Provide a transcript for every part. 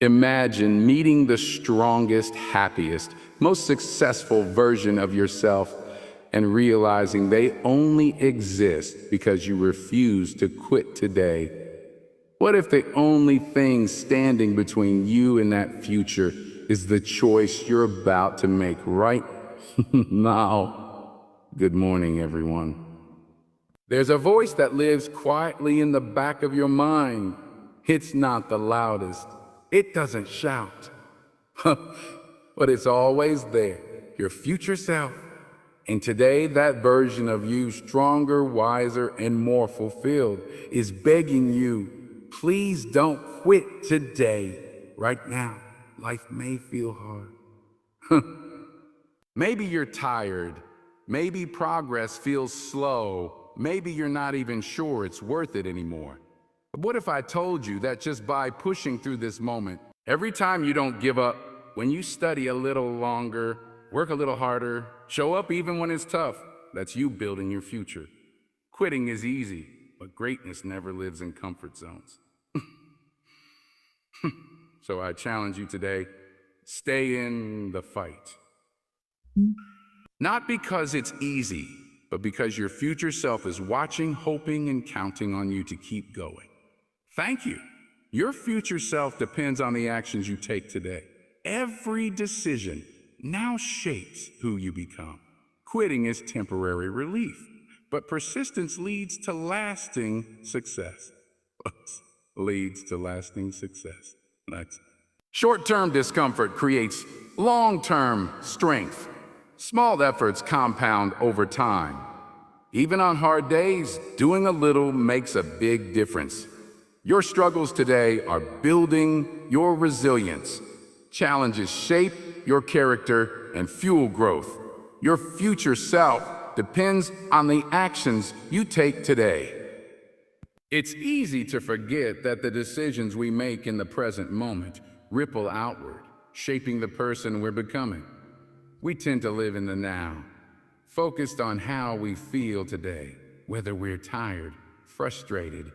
Imagine meeting the strongest, happiest, most successful version of yourself and realizing they only exist because you refuse to quit today. What if the only thing standing between you and that future is the choice you're about to make right now? Good morning, everyone. There's a voice that lives quietly in the back of your mind. It's not the loudest. It doesn't shout. But it's always there, your future self. And today, that version of you, stronger, wiser, and more fulfilled, is begging you, please don't quit today, right now. Life may feel hard. Maybe you're tired. Maybe progress feels slow. Maybe you're not even sure it's worth it anymore. But what if I told you that just by pushing through this moment, every time you don't give up, when you study a little longer, work a little harder, show up even when it's tough, that's you building your future. Quitting is easy, but greatness never lives in comfort zones. So I challenge you today, stay in the fight. Not because it's easy, but because your future self is watching, hoping, and counting on you to keep going. Thank you. Your future self depends on the actions you take today. Every decision now shapes who you become. Quitting is temporary relief, but persistence leads to lasting success. Leads to lasting success. Next. Short-term discomfort creates long-term strength. Small efforts compound over time. Even on hard days, doing a little makes a big difference. Your struggles today are building your resilience. Challenges shape your character and fuel growth. Your future self depends on the actions you take today. It's easy to forget that the decisions we make in the present moment ripple outward, shaping the person we're becoming. We tend to live in the now, focused on how we feel today, whether we're tired, frustrated,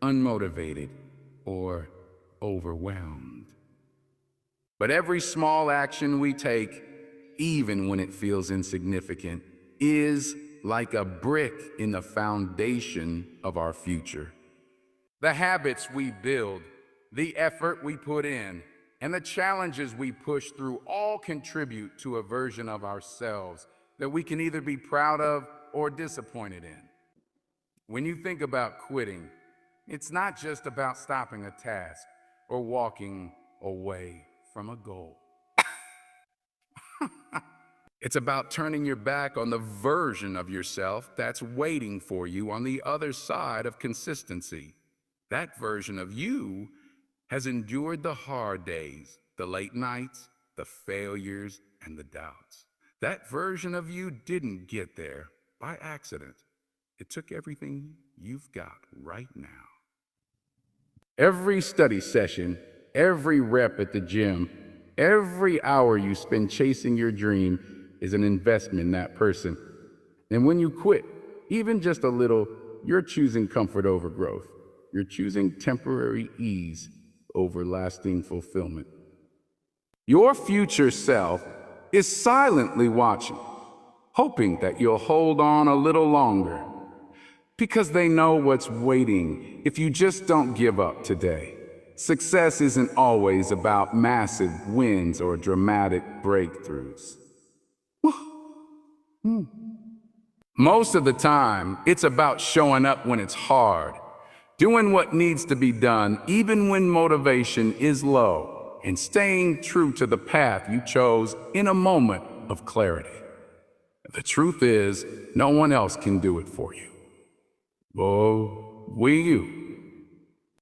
unmotivated, or overwhelmed. But every small action we take, even when it feels insignificant, is like a brick in the foundation of our future. The habits we build, the effort we put in, and the challenges we push through all contribute to a version of ourselves that we can either be proud of or disappointed in. When you think about quitting, it's not just about stopping a task or walking away from a goal. It's about turning your back on the version of yourself that's waiting for you on the other side of consistency. That version of you has endured the hard days, the late nights, the failures, and the doubts. That version of you didn't get there by accident. It took everything you've got right now. Every study session, every rep at the gym, every hour you spend chasing your dream is an investment in that person. And when you quit, even just a little, you're choosing comfort over growth. You're choosing temporary ease over lasting fulfillment. Your future self is silently watching, hoping that you'll hold on a little longer, because they know what's waiting if you just don't give up today. Success isn't always about massive wins or dramatic breakthroughs. Most of the time, it's about showing up when it's hard, doing what needs to be done even when motivation is low, and staying true to the path you chose in a moment of clarity. The truth is, no one else can do it for you. Oh, we you.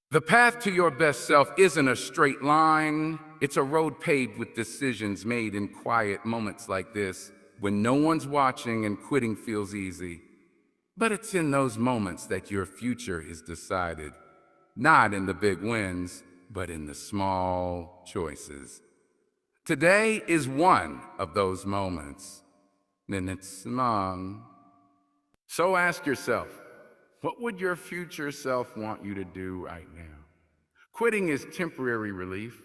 The path to your best self isn't a straight line. It's a road paved with decisions made in quiet moments like this, when no one's watching and quitting feels easy. But it's in those moments that your future is decided, not in the big wins, but in the small choices. Today is one of those moments, and it's small. So ask yourself, what would your future self want you to do right now? Quitting is temporary relief,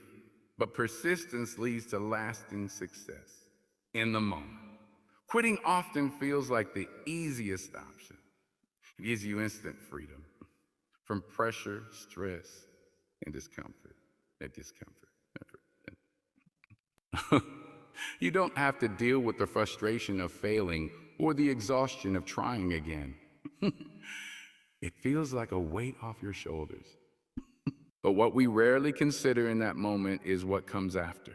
but persistence leads to lasting success in the moment. Quitting often feels like the easiest option. It gives you instant freedom from pressure, stress, and discomfort. And discomfort. You don't have to deal with the frustration of failing or the exhaustion of trying again. It feels like a weight off your shoulders. But what we rarely consider in that moment is what comes after: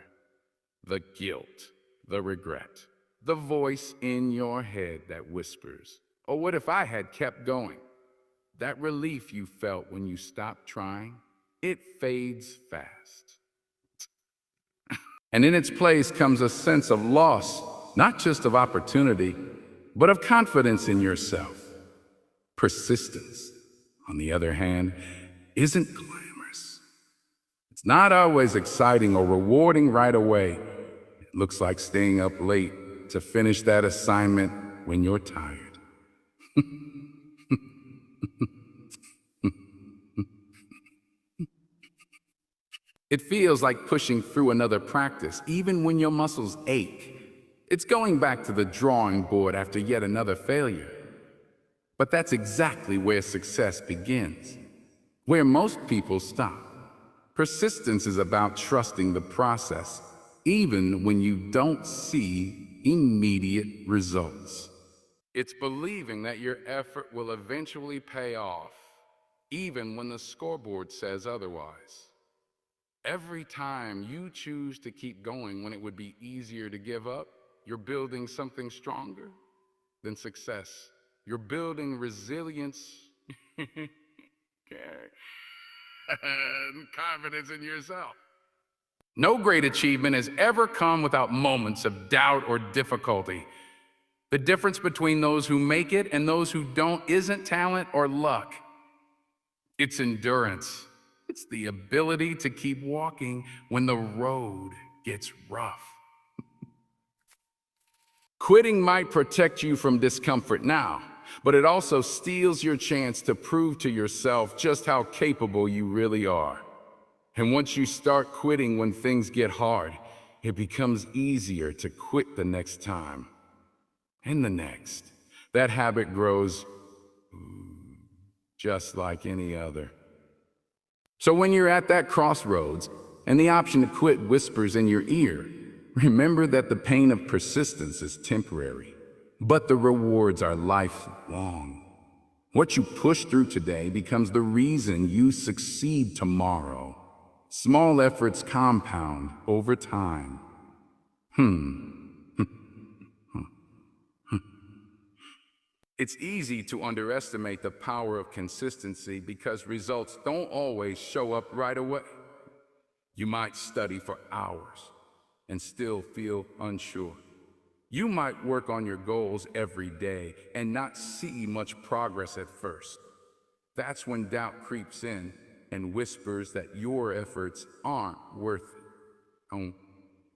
the guilt, the regret, the voice in your head that whispers, "Oh, what if I had kept going?" That relief you felt when you stopped trying, it fades fast. And in its place comes a sense of loss, not just of opportunity, but of confidence in yourself. Persistence, on the other hand, isn't glamorous. It's not always exciting or rewarding right away. It looks like staying up late to finish that assignment when you're tired. It feels like pushing through another practice, even when your muscles ache. It's going back to the drawing board after yet another failure. But that's exactly where success begins, where most people stop. Persistence is about trusting the process, even when you don't see immediate results. It's believing that your effort will eventually pay off, even when the scoreboard says otherwise. Every time you choose to keep going when it would be easier to give up, you're building something stronger than success. You're building resilience and confidence in yourself. No great achievement has ever come without moments of doubt or difficulty. The difference between those who make it and those who don't isn't talent or luck. It's endurance. It's the ability to keep walking when the road gets rough. Quitting might protect you from discomfort now, but it also steals your chance to prove to yourself just how capable you really are. And once you start quitting when things get hard, it becomes easier to quit the next time and the next. That habit grows just like any other. So when you're at that crossroads and the option to quit whispers in your ear, remember that the pain of persistence is temporary, but the rewards are lifelong. What you push through today becomes the reason you succeed tomorrow. Small efforts compound over time. It's easy to underestimate the power of consistency because results don't always show up right away. You might study for hours and still feel unsure. You might work on your goals every day and not see much progress at first. That's when doubt creeps in and whispers that your efforts aren't worth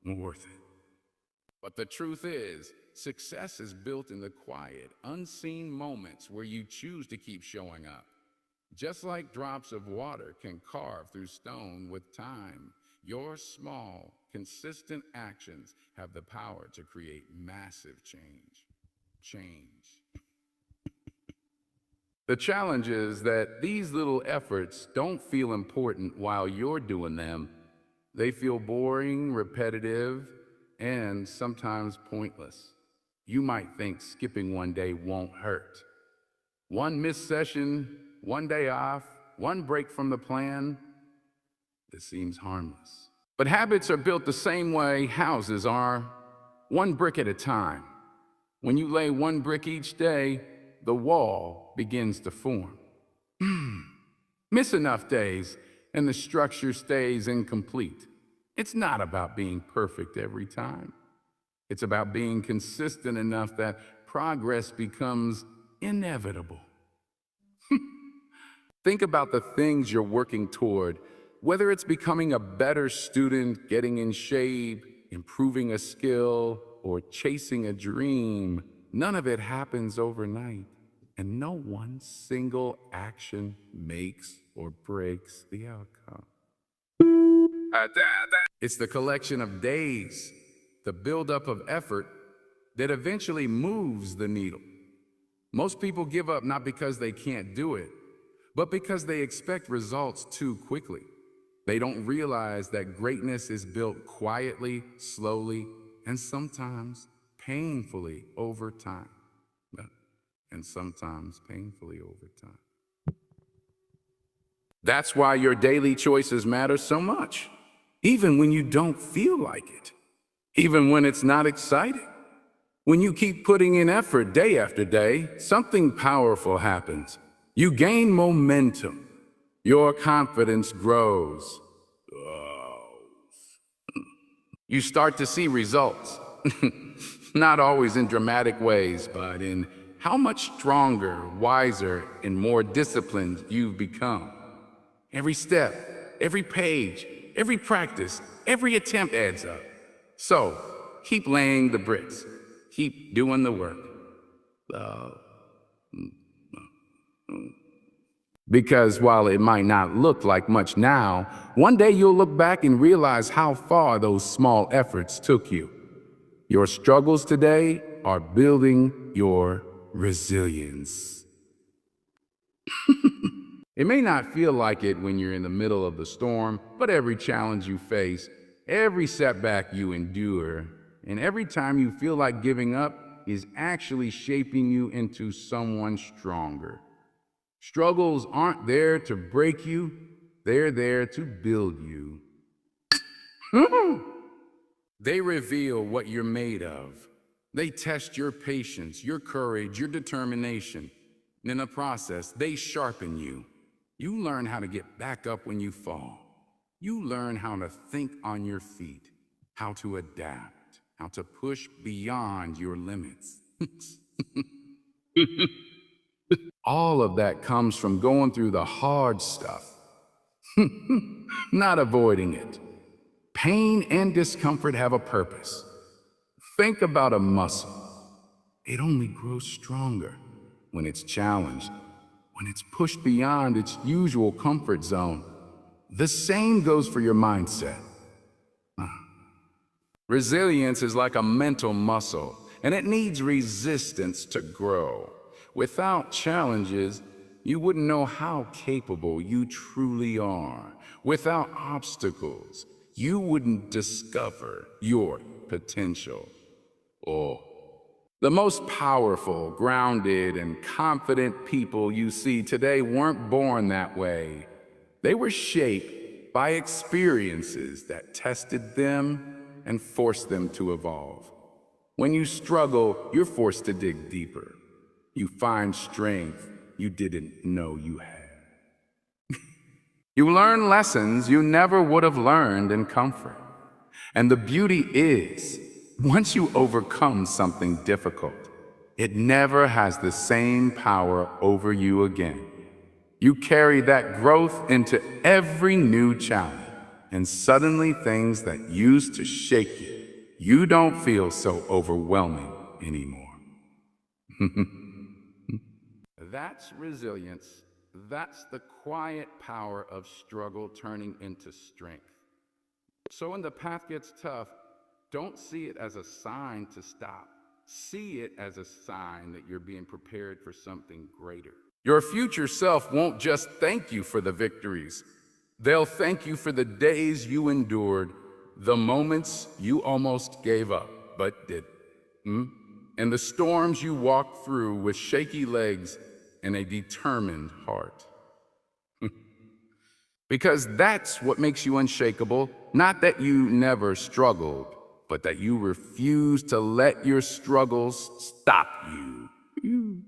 it. But the truth is, success is built in the quiet, unseen moments where you choose to keep showing up. Just like drops of water can carve through stone with time, your small, consistent actions have the power to create massive change. The challenge is that these little efforts don't feel important while you're doing them. They feel boring, repetitive, and sometimes pointless. You might think skipping one day won't hurt. One missed session, one day off, one break from the plan, this seems harmless. But habits are built the same way houses are, one brick at a time. When you lay one brick each day, the wall begins to form. Miss enough days, and the structure stays incomplete. It's not about being perfect every time. It's about being consistent enough that progress becomes inevitable. Think about the things you're working toward, whether it's becoming a better student, getting in shape, improving a skill, or chasing a dream. None of it happens overnight, and no one single action makes or breaks the outcome. It's the collection of days, the buildup of effort that eventually moves the needle. Most people give up not because they can't do it, but because they expect results too quickly. They don't realize that greatness is built quietly, slowly, and sometimes painfully over time. And sometimes painfully over time. That's why your daily choices matter so much, even when you don't feel like it, even when it's not exciting. When you keep putting in effort day after day, something powerful happens. You gain momentum. Your confidence grows. You start to see results. Not always in dramatic ways, but in how much stronger, wiser, and more disciplined you've become. Every step, every page, every practice, every attempt adds up. So, keep laying the bricks. Keep doing the work. Because while it might not look like much now, one day you'll look back and realize how far those small efforts took you. Your struggles today are building your resilience. It may not feel like it when you're in the middle of the storm, but every challenge you face, every setback you endure, and every time you feel like giving up is actually shaping you into someone stronger. Struggles aren't there to break you, they're there to build you. They reveal what you're made of. They test your patience, your courage, your determination. And in the process, they sharpen you. You learn how to get back up when you fall. You learn how to think on your feet, how to adapt, how to push beyond your limits. All of that comes from going through the hard stuff, not avoiding it. Pain and discomfort have a purpose. Think about a muscle. It only grows stronger when it's challenged, when it's pushed beyond its usual comfort zone. The same goes for your mindset. Resilience is like a mental muscle, and it needs resistance to grow. Without challenges, you wouldn't know how capable you truly are. Without obstacles, you wouldn't discover your potential. Oh. The most powerful, grounded, and confident people you see today weren't born that way. They were shaped by experiences that tested them and forced them to evolve. When you struggle, you're forced to dig deeper. You find strength you didn't know you had. You learn lessons you never would have learned in comfort. And the beauty is, once you overcome something difficult, it never has the same power over you again. You carry that growth into every new challenge, and suddenly things that used to shake you, you don't feel so overwhelming anymore. That's resilience. That's the quiet power of struggle turning into strength. So when the path gets tough, don't see it as a sign to stop. See it as a sign that you're being prepared for something greater. Your future self won't just thank you for the victories. They'll thank you for the days you endured, the moments you almost gave up, but did. And the storms you walked through with shaky legs and a determined heart. Because that's what makes you unshakable, not that you never struggled, but that you refuse to let your struggles stop you.